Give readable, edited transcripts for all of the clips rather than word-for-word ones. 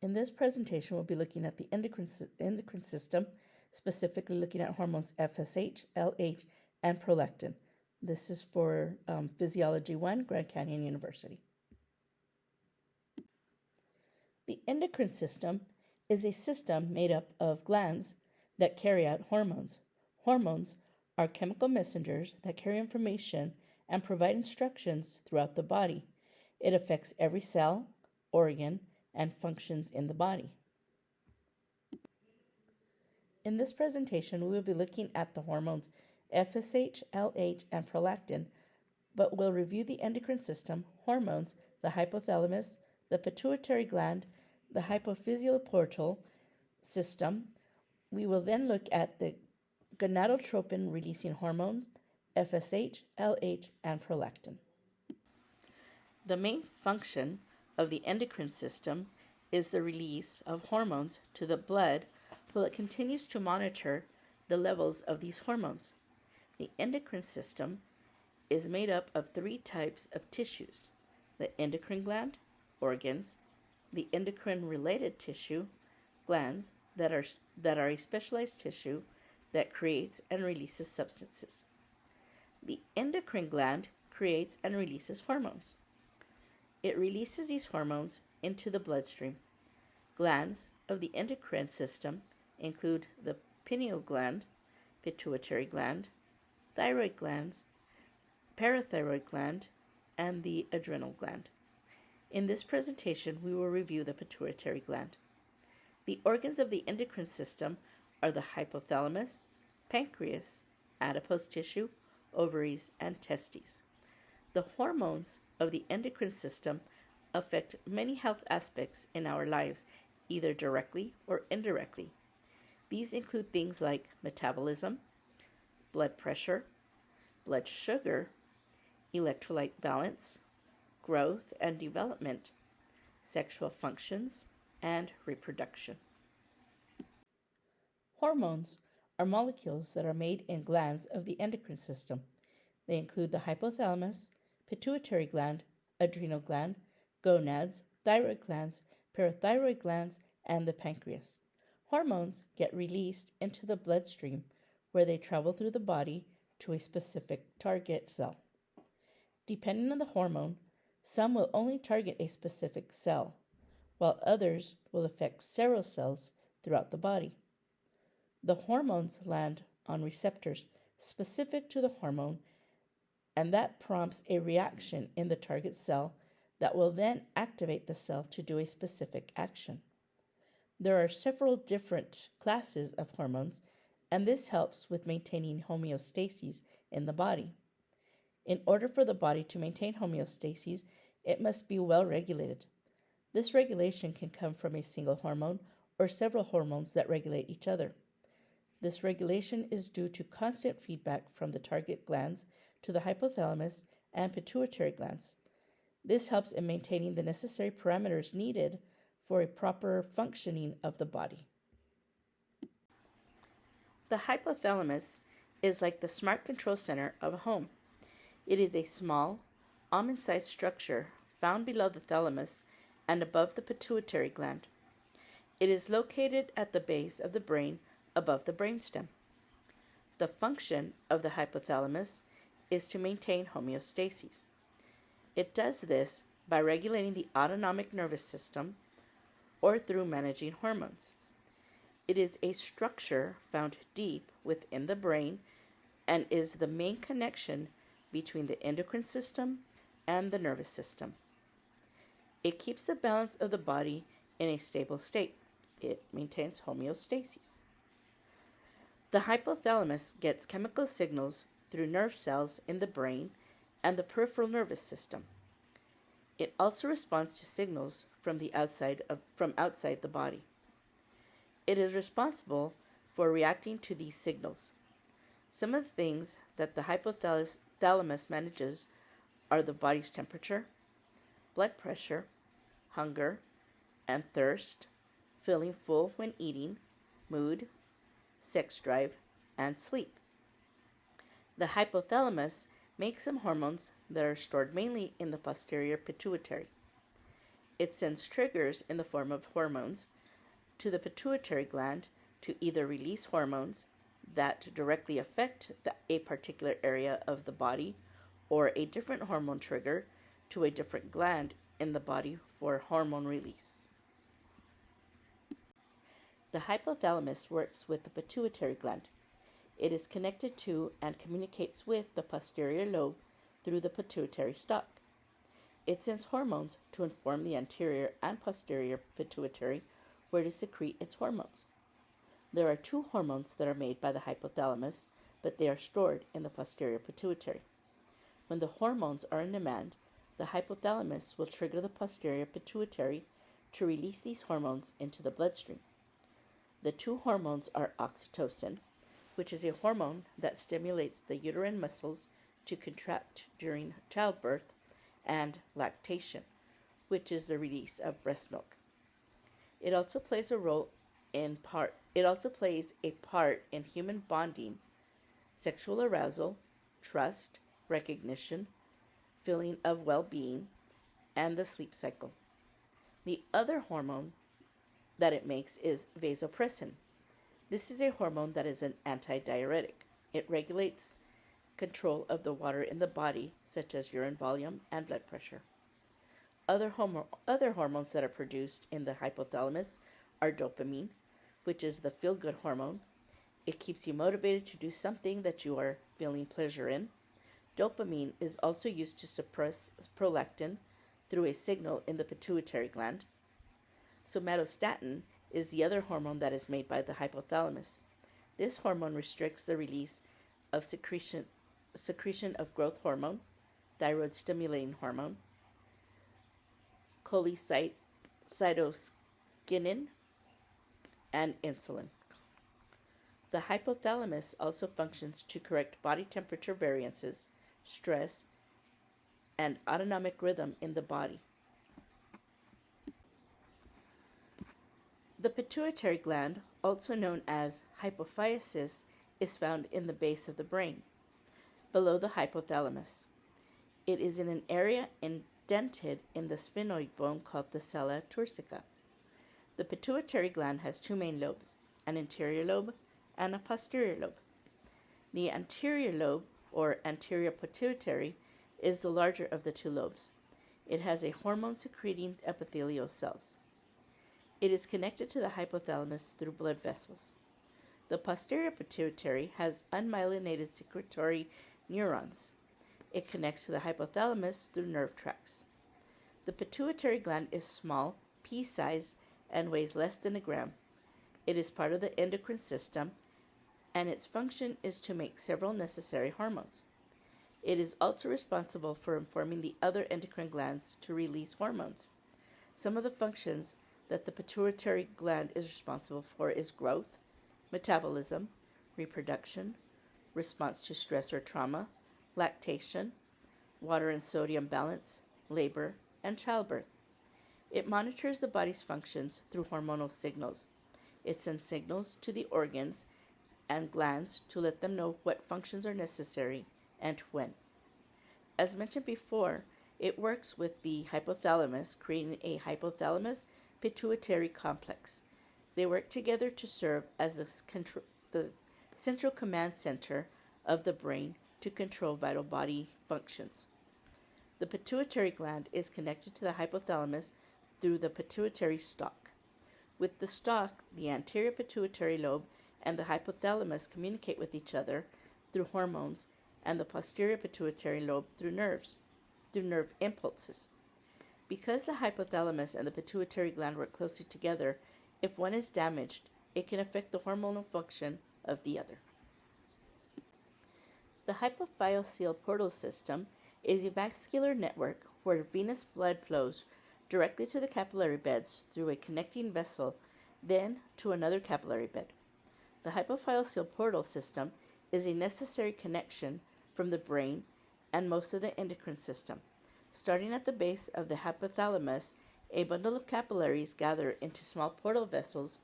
In this presentation, we'll be looking at the endocrine system, specifically looking at hormones FSH, LH, and prolactin. This is for Physiology 1, Grand Canyon University. The endocrine system is a system made up of glands that carry out hormones. Hormones are chemical messengers that carry information and provide instructions throughout the body. It affects every cell, organ, and functions in the body. In this presentation, we will be looking at the hormones FSH, LH, and prolactin, but we'll review the endocrine system, hormones, the hypothalamus, the pituitary gland, the hypophyseal system. We will then look at the gonadotropin-releasing hormones, FSH, LH, and prolactin. The main function of the endocrine system is the release of hormones to the blood while it continues to monitor the levels of these hormones. The endocrine system is made up of 3 types of tissues: the endocrine gland, organs, the endocrine-related tissue, glands that are a specialized tissue that creates and releases substances. The endocrine gland creates and releases hormones. It releases these hormones into the bloodstream. Glands of the endocrine system include the pineal gland, pituitary gland, thyroid glands, parathyroid gland, and the adrenal gland. In this presentation, we will review the pituitary gland. The organs of the endocrine system are the hypothalamus, pancreas, adipose tissue, ovaries, and testes. The hormones of the endocrine system affect many health aspects in our lives, either directly or indirectly. These include things like metabolism, blood pressure, blood sugar, electrolyte balance, growth and development, sexual functions, and reproduction. Hormones are molecules that are made in glands of the endocrine system. They include the hypothalamus, pituitary gland, adrenal gland, gonads, thyroid glands, parathyroid glands, and the pancreas. Hormones get released into the bloodstream where they travel through the body to a specific target cell. Depending on the hormone, some will only target a specific cell, while others will affect several cells throughout the body. The hormones land on receptors specific to the hormone, and that prompts a reaction in the target cell that will then activate the cell to do a specific action. There are several different classes of hormones, and this helps with maintaining homeostasis in the body. In order for the body to maintain homeostasis, it must be well regulated. This regulation can come from a single hormone or several hormones that regulate each other. This regulation is due to constant feedback from the target glands to the hypothalamus and pituitary glands. This helps in maintaining the necessary parameters needed for a proper functioning of the body. The hypothalamus is like the smart control center of a home. It is a small, almond-sized structure found below the thalamus and above the pituitary gland. It is located at the base of the brain above the brainstem. The function of the hypothalamus is to maintain homeostasis. It does this by regulating the autonomic nervous system or through managing hormones. It is a structure found deep within the brain and is the main connection between the endocrine system and the nervous system. It keeps the balance of the body in a stable state. It maintains homeostasis. The hypothalamus gets chemical signals through nerve cells in the brain and the peripheral nervous system. It also responds to signals from outside the body. It is responsible for reacting to these signals. Some of the things that the hypothalamus manages are the body's temperature, blood pressure, hunger and thirst, feeling full when eating, mood, sex drive, and sleep. The hypothalamus makes some hormones that are stored mainly in the posterior pituitary. It sends triggers in the form of hormones to the pituitary gland to either release hormones that directly affect a particular area of the body or a different hormone trigger to a different gland in the body for hormone release. The hypothalamus works with the pituitary gland. It is connected to and communicates with the posterior lobe through the pituitary stalk. It sends hormones to inform the anterior and posterior pituitary where to secrete its hormones. There are two hormones that are made by the hypothalamus, but they are stored in the posterior pituitary. When the hormones are in demand, the hypothalamus will trigger the posterior pituitary to release these hormones into the bloodstream. The two hormones are oxytocin, which is a hormone that stimulates the uterine muscles to contract during childbirth, and lactation, which is the release of breast milk. It also plays a part in human bonding, sexual arousal, trust, recognition, feeling of well-being, and the sleep cycle. The other hormone that it makes is vasopressin. This is a hormone that is an antidiuretic. It regulates control of the water in the body, such as urine volume and blood pressure. Other hormones that are produced in the hypothalamus are dopamine, which is the feel-good hormone. It keeps you motivated to do something that you are feeling pleasure in. Dopamine is also used to suppress prolactin through a signal in the pituitary gland. Somatostatin is the other hormone that is made by the hypothalamus. This hormone restricts the release of secretion of growth hormone, thyroid stimulating hormone, cholecytokinin, and insulin. The hypothalamus also functions to correct body temperature variances, stress, and autonomic rhythm in the body. The pituitary gland, also known as hypophysis, is found in the base of the brain, below the hypothalamus. It is in an area indented in the sphenoid bone called the sella turcica. The pituitary gland has two main lobes, an anterior lobe and a posterior lobe. The anterior lobe, or anterior pituitary, is the larger of the two lobes. It has a hormone-secreting epithelial cells. It is connected to the hypothalamus through blood vessels. The posterior pituitary has unmyelinated secretory neurons. It connects to the hypothalamus through nerve tracts. The pituitary gland is small, pea-sized, and weighs less than a gram. It is part of the endocrine system, and its function is to make several necessary hormones. It is also responsible for informing the other endocrine glands to release hormones. Some of the functions that the pituitary gland is responsible for is growth, metabolism, reproduction, response to stress or trauma, lactation, water and sodium balance, labor, and childbirth. It monitors the body's functions through hormonal signals. It sends signals to the organs and glands to let them know what functions are necessary and when. As mentioned before, it works with the hypothalamus, creating a hypothalamus pituitary complex. They work together to serve as the central command center of the brain to control vital body functions. The pituitary gland is connected to the hypothalamus through the pituitary stalk. With the stalk, the anterior pituitary lobe and the hypothalamus communicate with each other through hormones, and the posterior pituitary lobe through nerve impulses. Because the hypothalamus and the pituitary gland work closely together, if one is damaged, it can affect the hormonal function of the other. The hypophyseal portal system is a vascular network where venous blood flows directly to the capillary beds through a connecting vessel, then to another capillary bed. The hypophyseal portal system is a necessary connection from the brain and most of the endocrine system. Starting at the base of the hypothalamus, a bundle of capillaries gather into small portal vessels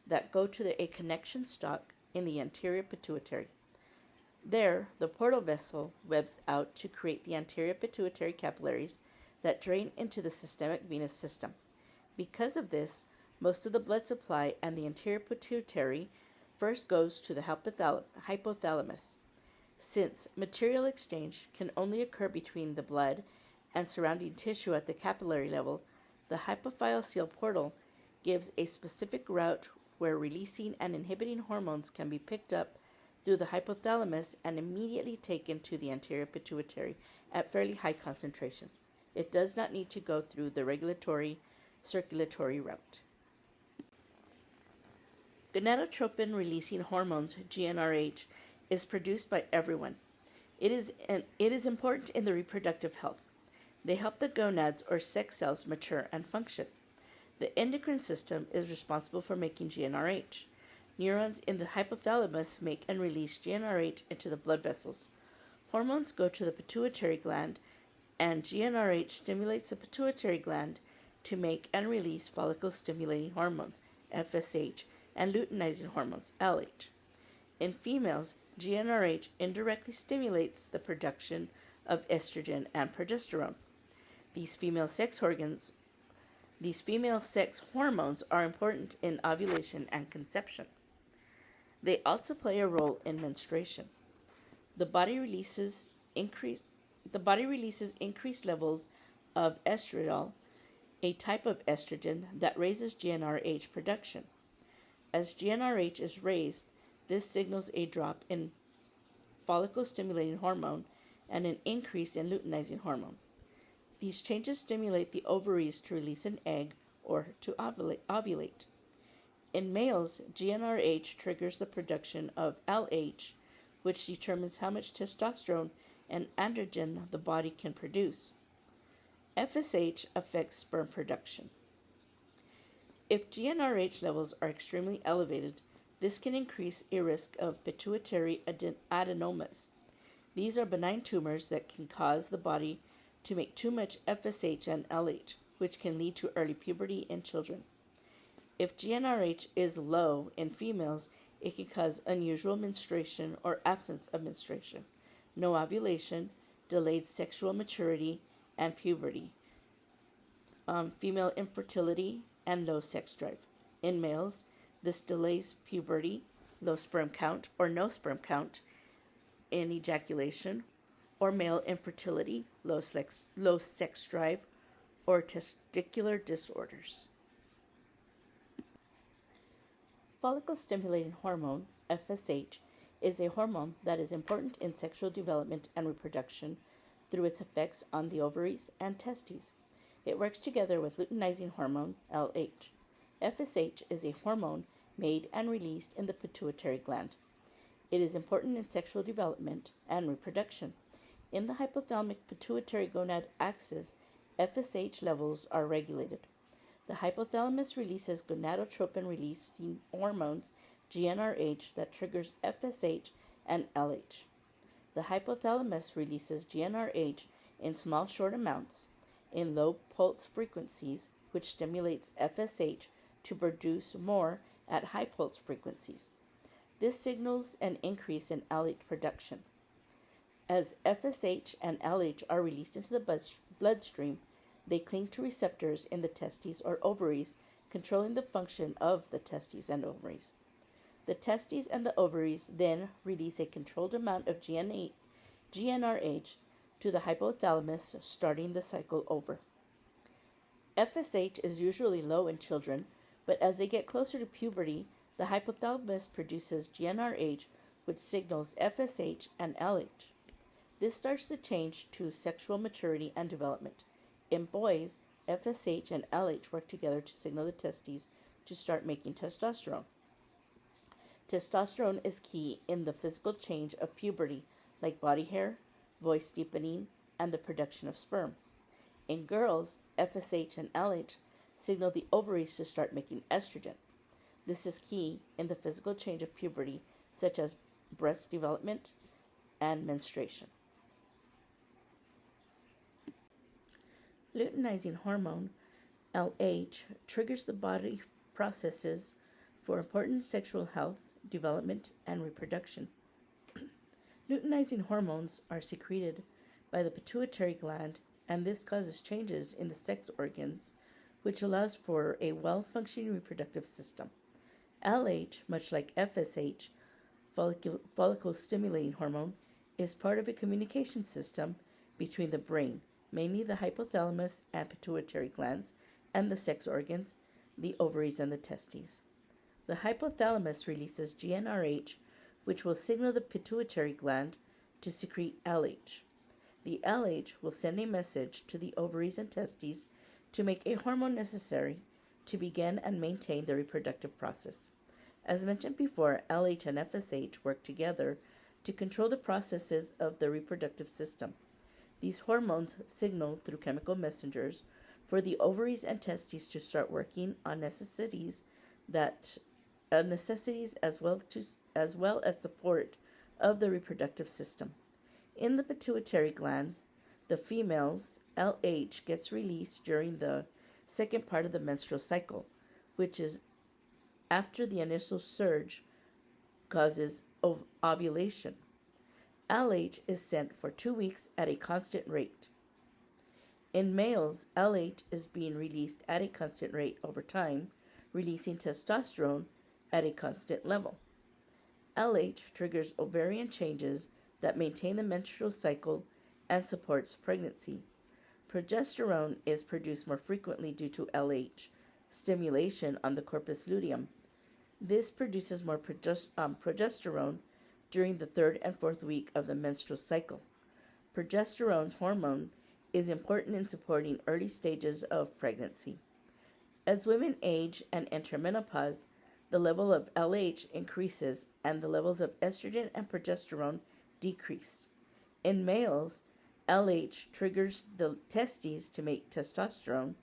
that go to a connection stalk in the anterior pituitary. There, the portal vessel webs out to create the anterior pituitary capillaries that drain into the systemic venous system. Because of this, most of the blood supply and the anterior pituitary first goes to the hypothalamus. Since material exchange can only occur between the blood and surrounding tissue at the capillary level, the hypophyseal portal gives a specific route where releasing and inhibiting hormones can be picked up through the hypothalamus and immediately taken to the anterior pituitary at fairly high concentrations. It does not need to go through the regulatory circulatory route. Gonadotropin releasing hormones, GnRH, is produced by everyone. It is important in the reproductive health. They help the gonads or sex cells mature and function. The endocrine system is responsible for making GnRH. Neurons in the hypothalamus make and release GnRH into the blood vessels. Hormones go to the pituitary gland, and GnRH stimulates the pituitary gland to make and release follicle-stimulating hormones, FSH, and luteinizing hormones, LH. In females, GnRH indirectly stimulates the production of estrogen and progesterone. These female sex hormones are important in ovulation and conception. They also play a role in menstruation. The body releases increased levels of estradiol, a type of estrogen that raises GnRH production. As GnRH is raised, this signals a drop in follicle-stimulating hormone and an increase in luteinizing hormone. These changes stimulate the ovaries to release an egg or to ovulate. In males, GnRH triggers the production of LH, which determines how much testosterone and androgen the body can produce. FSH affects sperm production. If GnRH levels are extremely elevated, this can increase a risk of pituitary adenomas. These are benign tumors that can cause the body to make too much FSH and LH, which can lead to early puberty in children. If GnRH is low in females, it can cause unusual menstruation or absence of menstruation, no ovulation, delayed sexual maturity and puberty, female infertility, and low sex drive. In males, this delays puberty, low sperm count or no sperm count in ejaculation, or male infertility, low sex drive, or testicular disorders. Follicle-stimulating hormone, FSH, is a hormone that is important in sexual development and reproduction through its effects on the ovaries and testes. It works together with luteinizing hormone, LH. FSH is a hormone made and released in the pituitary gland. It is important in sexual development and reproduction. In the hypothalamic pituitary gonad axis, FSH levels are regulated. The hypothalamus releases gonadotropin-releasing hormones, GnRH, that triggers FSH and LH. The hypothalamus releases GnRH in small, short amounts in low pulse frequencies, which stimulates FSH to produce more at high pulse frequencies. This signals an increase in LH production. As FSH and LH are released into the bloodstream, they cling to receptors in the testes or ovaries, controlling the function of the testes and ovaries. The testes and the ovaries then release a controlled amount of GnRH to the hypothalamus, starting the cycle over. FSH is usually low in children, but as they get closer to puberty, the hypothalamus produces GnRH, which signals FSH and LH. This starts the change to sexual maturity and development. In boys, FSH and LH work together to signal the testes to start making testosterone. Testosterone is key in the physical change of puberty, like body hair, voice deepening, and the production of sperm. In girls, FSH and LH signal the ovaries to start making estrogen. This is key in the physical change of puberty, such as breast development and menstruation. Luteinizing hormone, LH, triggers the body processes for important sexual health, development, and reproduction. Luteinizing hormones are secreted by the pituitary gland, and this causes changes in the sex organs, which allows for a well-functioning reproductive system. LH, much like FSH, follicle-stimulating hormone, is part of a communication system between the brain, mainly the hypothalamus and pituitary glands, and the sex organs, the ovaries and the testes. The hypothalamus releases GnRH, which will signal the pituitary gland to secrete LH. The LH will send a message to the ovaries and testes to make a hormone necessary to begin and maintain the reproductive process. As mentioned before, LH and FSH work together to control the processes of the reproductive system. These hormones signal through chemical messengers for the ovaries and testes to start working on necessities as well as support of the reproductive system. In the pituitary glands, the female's LH gets released during the second part of the menstrual cycle, which is after the initial surge causes ovulation. LH is sent for 2 weeks at a constant rate. In males, LH is being released at a constant rate over time, releasing testosterone at a constant level. LH triggers ovarian changes that maintain the menstrual cycle and supports pregnancy. Progesterone is produced more frequently due to LH stimulation on the corpus luteum. This produces more progesterone during the third and fourth week of the menstrual cycle. Progesterone hormone is important in supporting early stages of pregnancy. As women age and enter menopause, the level of LH increases and the levels of estrogen and progesterone decrease. In males, LH triggers the testes to make testosterone,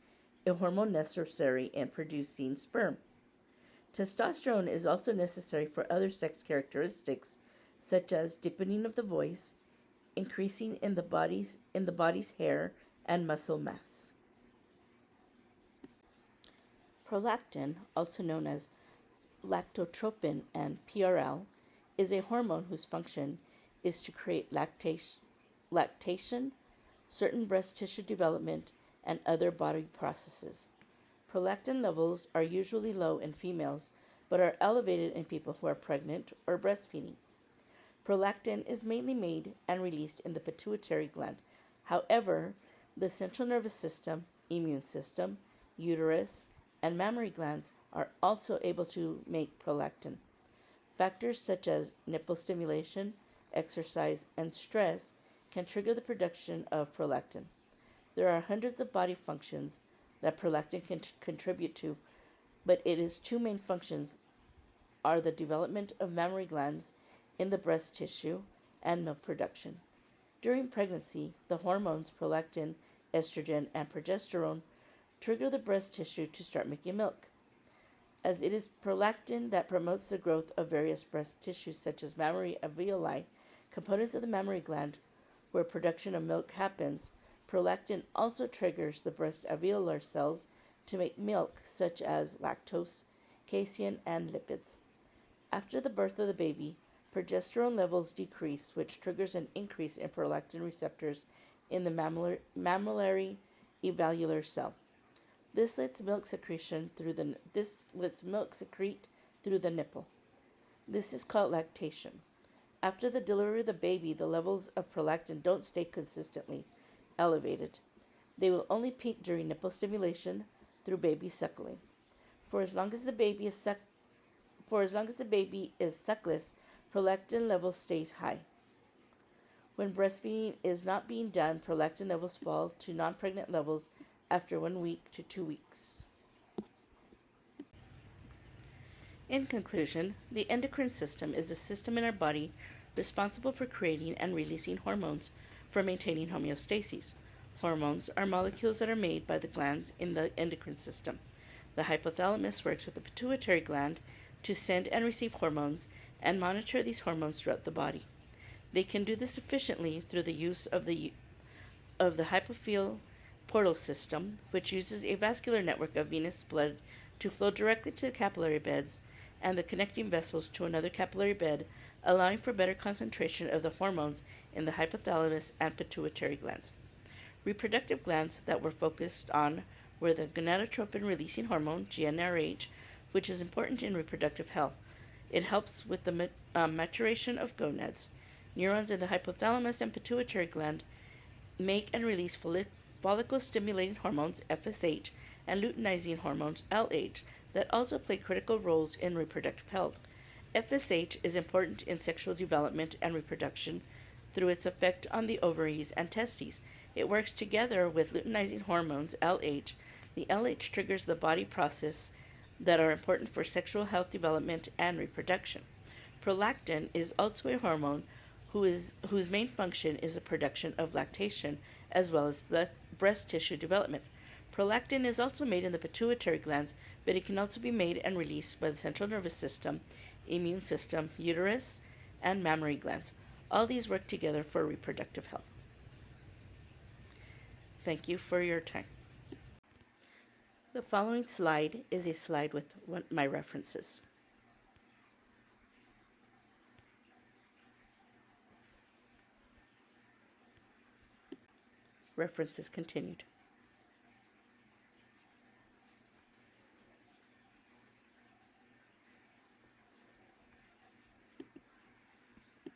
a hormone necessary in producing sperm. Testosterone is also necessary for other sex characteristics, such as deepening of the voice, increasing in the body's hair and muscle mass. Prolactin, also known as lactotropin and PRL, is a hormone whose function is to create lactation, certain breast tissue development, and other body processes. Prolactin levels are usually low in females, but are elevated in people who are pregnant or breastfeeding. Prolactin is mainly made and released in the pituitary gland. However, the central nervous system, immune system, uterus, and mammary glands are also able to make prolactin. Factors such as nipple stimulation, exercise, and stress can trigger the production of prolactin. There are hundreds of body functions that prolactin can contribute to, but its two main functions are the development of mammary glands in the breast tissue and milk production. During pregnancy, the hormones prolactin, estrogen, and progesterone trigger the breast tissue to start making milk. As it is prolactin that promotes the growth of various breast tissues such as mammary alveoli, components of the mammary gland where production of milk happens, prolactin also triggers the breast alveolar cells to make milk such as lactose, casein, and lipids. After the birth of the baby, progesterone levels decrease, which triggers an increase in prolactin receptors in the mammillary alveolar cell. This lets milk secrete through the nipple. This is called lactation. After the delivery of the baby, the levels of prolactin don't stay consistently elevated. They will only peak during nipple stimulation through baby suckling. For as long as the baby is suckless, prolactin level stays high. When breastfeeding is not being done, prolactin levels fall to non-pregnant levels after 1 week to 2 weeks. In conclusion, the endocrine system is a system in our body responsible for creating and releasing hormones for maintaining homeostasis. Hormones are molecules that are made by the glands in the endocrine system. The hypothalamus works with the pituitary gland to send and receive hormones and monitor these hormones throughout the body. They can do this efficiently through the use of the hypophyseal portal system, which uses a vascular network of venous blood to flow directly to the capillary beds and the connecting vessels to another capillary bed, allowing for better concentration of the hormones in the hypothalamus and pituitary glands. Reproductive glands that we're focused on where the gonadotropin-releasing hormone, GnRH, which is important in reproductive health. It helps with the maturation of gonads. Neurons in the hypothalamus and pituitary gland make and release follicle-stimulating hormones, FSH, and luteinizing hormones, LH, that also play critical roles in reproductive health. FSH is important in sexual development and reproduction through its effect on the ovaries and testes. It works together with luteinizing hormones, LH. The LH triggers the body processes that are important for sexual health development and reproduction. Prolactin is also a hormone whose main function is the production of lactation as well as breast tissue development. Prolactin is also made in the pituitary glands, but it can also be made and released by the central nervous system, immune system, uterus, and mammary glands. All these work together for reproductive health. Thank you for your time. The following slide is a slide with my references. References continued.